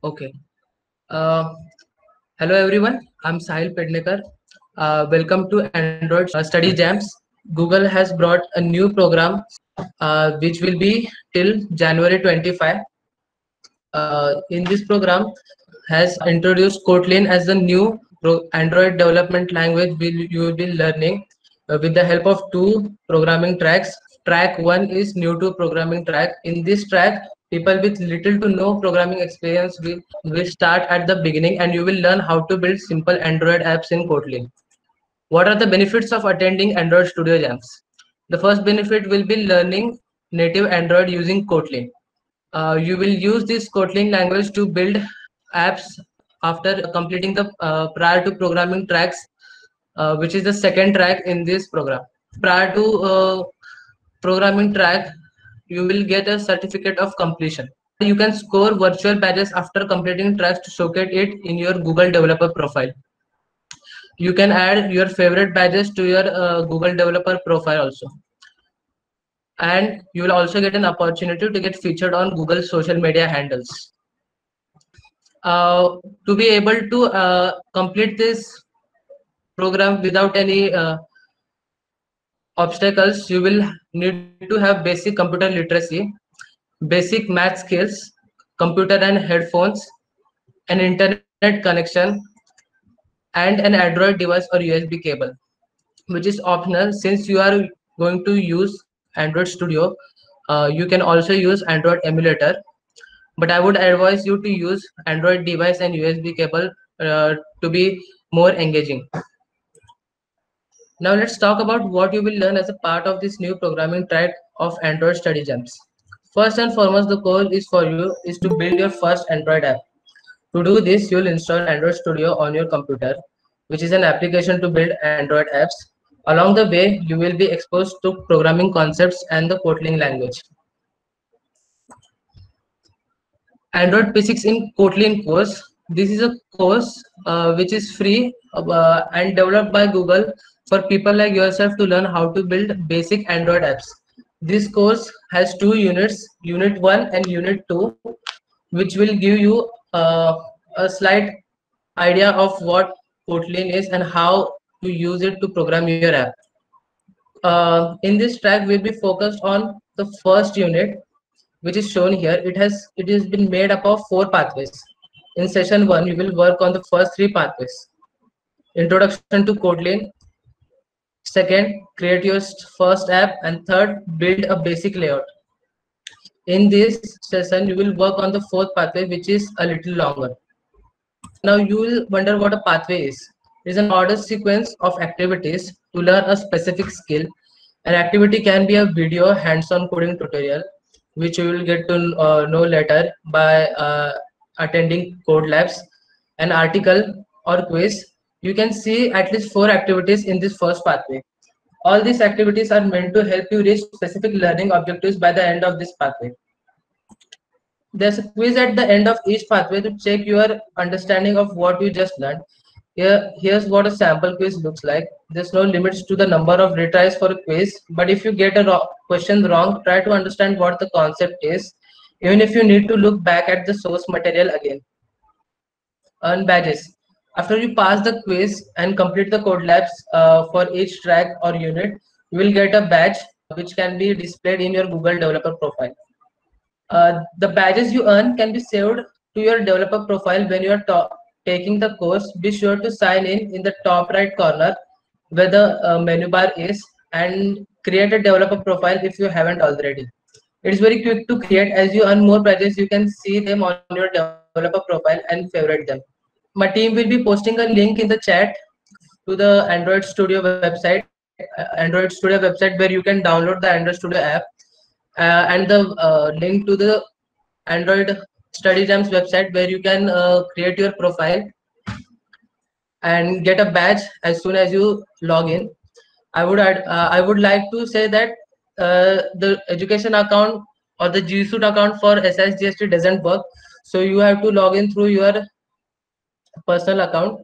Okay. Uh, Hello everyone. I'm Sahil Pednekar. Welcome to Android Study Jams. Google has brought a new program which will be till January 25. In this program has introduced Kotlin as the new Android development language you will be learning with the help of two programming tracks. Track 1 is new to programming track. In this track, people with little to no programming experience will start at the beginning and you will learn how to build simple Android apps in Kotlin. What are the benefits of attending Android Studio Jams? The first benefit will be learning native Android using Kotlin. You will use this Kotlin language to build apps after completing the prior to programming tracks, which is the second track in this program. Prior to programming track, you will get a certificate of completion. You can score virtual badges after completing tracks to showcase it in your Google developer profile. You can add your favorite badges to your Google developer profile also, and you will also get an opportunity to get featured on Google social media handles. uh, to be able to complete this program without any obstacles, you will need to have basic computer literacy, basic math skills, computer and headphones, an internet connection, and an Android device or USB cable, which is optional since you are going to use Android Studio. You can also use Android emulator, but I would advise you to use Android device and USB cable to be more engaging. Now let's talk about what you will learn as a part of this new programming track of Android Study Jams. First and foremost, the goal is for you is to build your first Android app. To do this, you'll install Android Studio on your computer, which is an application to build Android apps. Along the way, you will be exposed to programming concepts and the Kotlin language. Android Basics in Kotlin course. This is a course which is free and developed by Google for people like yourself to learn how to build basic Android apps. This course has two units, Unit 1 and Unit 2, which will give you a slight idea of what Kotlin is and how to use it to program your app. In this track, we'll be focused on the first unit, which is shown here. It has been made up of four pathways. In session 1, you will work on the first three pathways: introduction to Kotlin, second, create your first app, and third, build a basic layout. In this session, you will work on the fourth pathway, which is a little longer. Now you will wonder what a pathway is. It is an order sequence of activities to learn a specific skill. An activity can be a video hands-on coding tutorial, which you will get to know later by attending code labs, an article or quiz. You can see at least four activities in this first pathway. All these activities are meant to help you reach specific learning objectives by the end of this pathway. There's a quiz at the end of each pathway to check your understanding of what you just learned. Here's what a sample quiz looks like. There's no limits to the number of retries for a quiz, but if you get a question wrong, try to understand what the concept is, even if you need to look back at the source material again. Earn badges. After you pass the quiz and complete the code labs for each track or unit, you will get a badge which can be displayed in your Google developer profile. The badges you earn can be saved to your developer profile when you are taking the course. Be sure to sign in the top right corner where the menu bar is, and create a developer profile if you haven't already. It's very quick to create. As you earn more badges, you can see them on your developer profile and favorite them. My team will be posting a link in the chat to the Android Studio website where you can download the Android Studio app, and the link to the Android Study Jams website where you can create your profile and get a badge as soon as you log in. I would like to say that the education account or the G Suite account for SSGST doesn't work, so you have to log in through your personal account.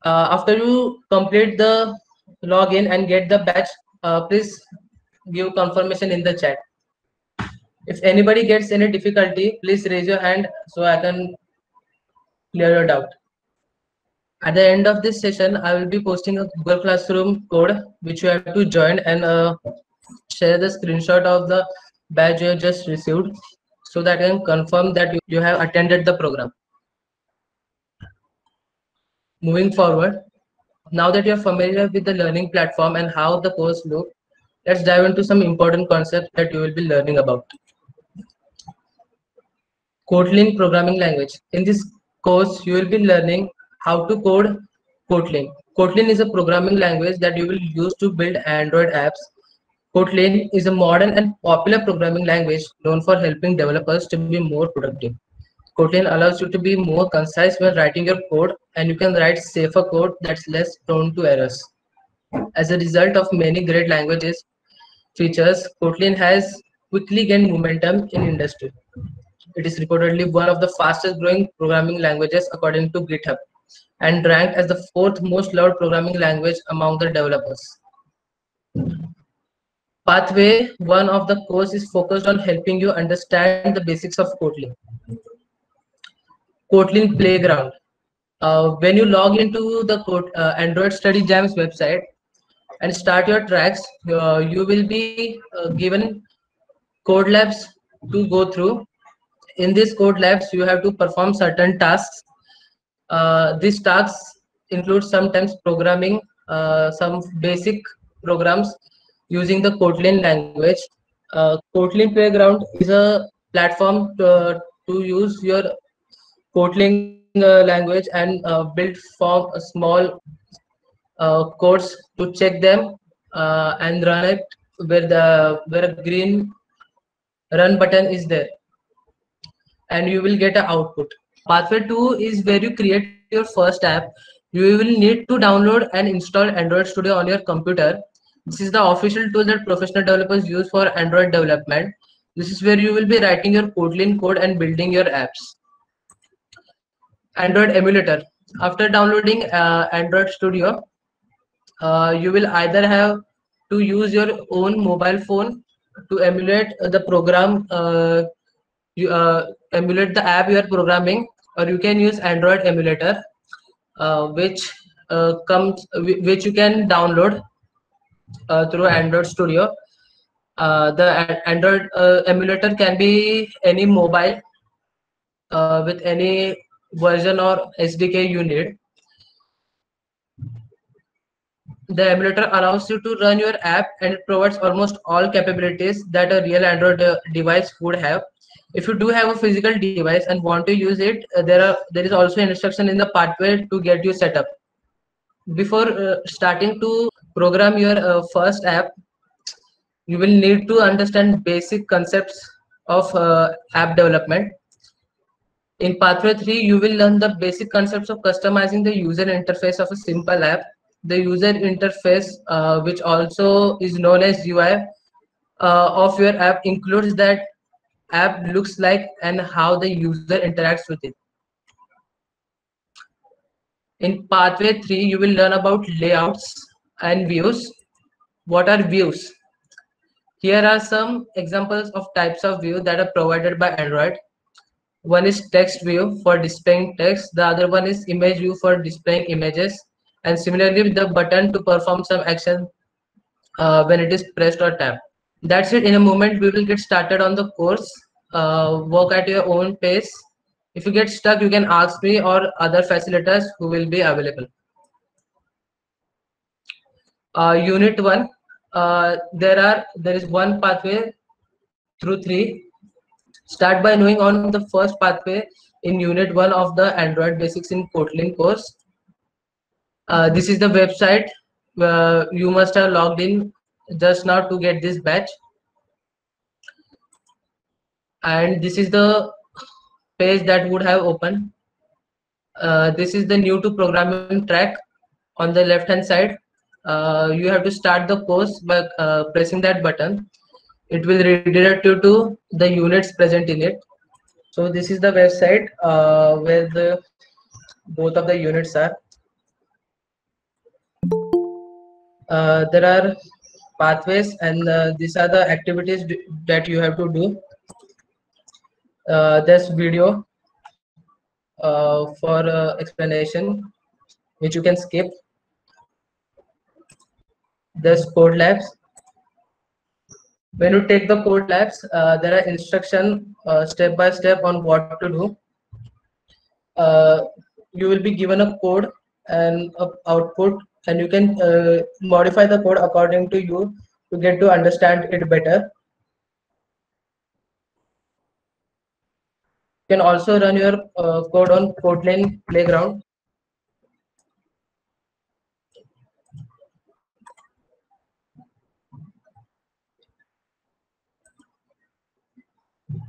After you complete the login and get the badge, please give confirmation in the chat. If anybody gets any difficulty, please raise your hand so I can clear your doubt. At the end of this session, I will be posting a Google Classroom code which you have to join and share the screenshot of the badge you have just received so that I can confirm that you have attended the program. Moving forward, now that you are familiar with the learning platform and how the course looks, let's dive into some important concepts that you will be learning about. Kotlin programming language. In this course, you will be learning how to code Kotlin. Kotlin is a programming language that you will use to build Android apps. Kotlin is a modern and popular programming language known for helping developers to be more productive. Kotlin allows you to be more concise when writing your code, and you can write safer code that's less prone to errors. As a result of many great languages features, Kotlin has quickly gained momentum in industry. It is reportedly one of the fastest growing programming languages according to GitHub and ranked as the fourth most loved programming language among the developers. Pathway 1 of the course is focused on helping you understand the basics of Kotlin. Kotlin Playground. When you log into the Android Study Jam's website and start your tracks, you will be given code labs to go through. In these code labs, you have to perform certain tasks. These tasks include sometimes programming some basic programs using the Kotlin language. Kotlin Playground is a platform to use your Kotlin language and build form a small codes to check them and run it where a green run button is there, and you will get an output. Pathway 2 is where you create your first app. You will need to download and install Android Studio on your computer. This is the official tool that professional developers use for Android development. This is where you will be writing your Kotlin code and building your apps. Android emulator. After downloading Android Studio, you will either have to use your own mobile phone to emulate the program, you emulate the app you are programming, or you can use Android emulator, which you can download through Android Studio. The Android emulator can be any mobile with any version or SDK you need. The emulator allows you to run your app, and it provides almost all capabilities that a real Android device would have. If you do have a physical device and want to use it, there is also instruction in the pathway to get you set up. Before starting to program your first app, you will need to understand basic concepts of app development. In Pathway 3, you will learn the basic concepts of customizing the user interface of a simple app. The user interface, which also is known as UI, of your app includes that app looks like and how the user interacts with it. In Pathway 3, you will learn about layouts and views. What are views? Here are some examples of types of view that are provided by Android. One is text view for displaying text. The other one is image view for displaying images. And similarly, the button to perform some action when it is pressed or tapped. That's it. In a moment, we will get started on the course. Work at your own pace. If you get stuck, you can ask me or other facilitators who will be available. Unit 1, there is one pathway through 3. Start by knowing on the first pathway in Unit 1 of the Android Basics in Kotlin course. This is the website you must have logged in just now to get this batch, and this is the page that would have opened. This is the new to programming track on the left hand side. You have to start the course by pressing that button. It will redirect you to the units present in it. So this is the website where both of the units are. There are pathways, and these are the activities that you have to do. There's video, for explanation, which you can skip. There's code labs. When you take the code labs, there are instruction step by step on what to do. You will be given a code and a output, and you can modify the code according to you to get to understand it better. You can also run your code on Kotlin Playground.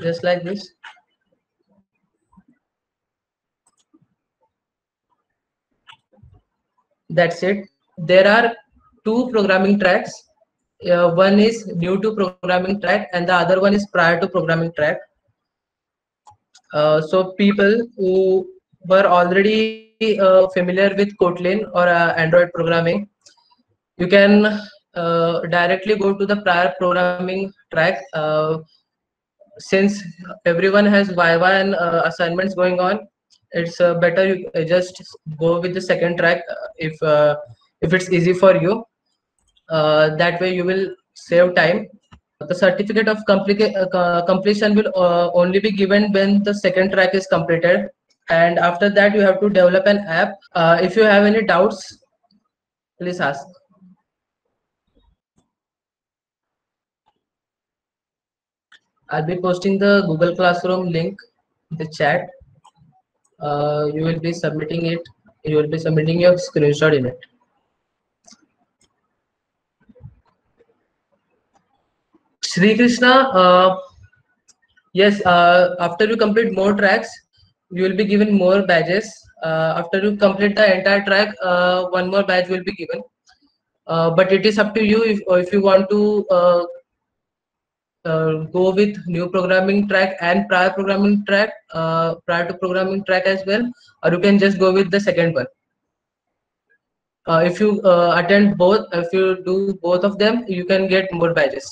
Just like this. That's it. There are two programming tracks. One is new to programming track and the other one is prior to programming track. So people who were already familiar with Kotlin or Android programming, you can directly go to the prior programming track. Since everyone has Viva and assignments going on, it's better you just go with the second track if it's easy for you. That way you will save time. The certificate of completion will only be given when the second track is completed, and after that you have to develop an app. If you have any doubts, please ask. I'll be posting the Google Classroom link in the chat. You will be submitting it. You will be submitting your screenshot in it. Sri Krishna, yes, after you complete more tracks, you will be given more badges. After you complete the entire track, one more badge will be given. But it is up to you if you want to go with new programming track and prior programming track, prior to programming track as well, or you can just go with the second one. If you attend both, if you do both of them, you can get more badges.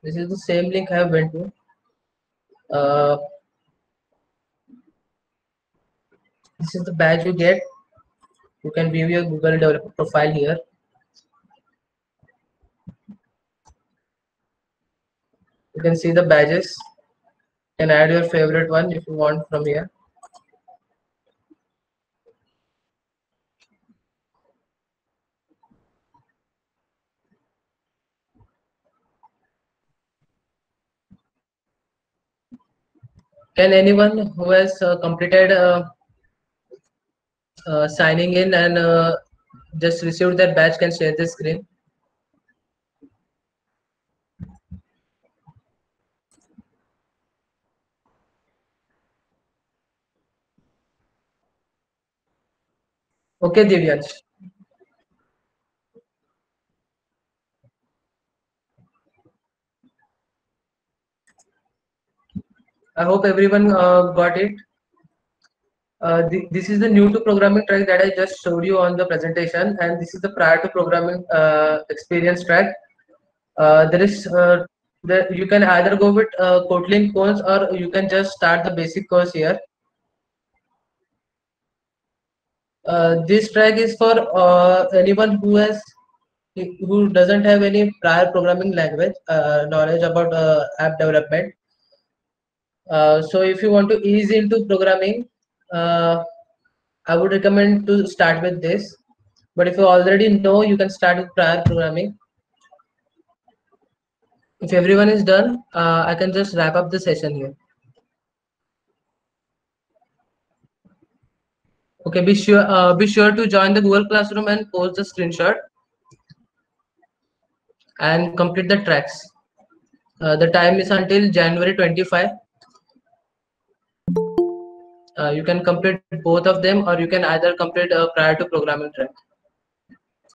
This is the same link I have went to. This is the badge you get. You can view your Google developer profile here. You can see the badges. You can add your favorite one if you want from here. Can anyone who has completed signing in and just received that badge can share the screen? Okay, Divyansh. I hope everyone got it. This is the new to programming track that I just showed you on the presentation, and this is the prior to programming experience track. There is you can either go with Kotlin course or you can just start the basic course here. This track is for anyone who doesn't have any prior programming language knowledge about app development. So if you want to ease into programming, I would recommend to start with this. But if you already know, you can start with prior programming. If everyone is done, I can just wrap up the session here. Okay, be sure to join the Google Classroom and post the screenshot and complete the tracks. The time is until January 25. You can complete both of them, or you can either complete prior to programming track.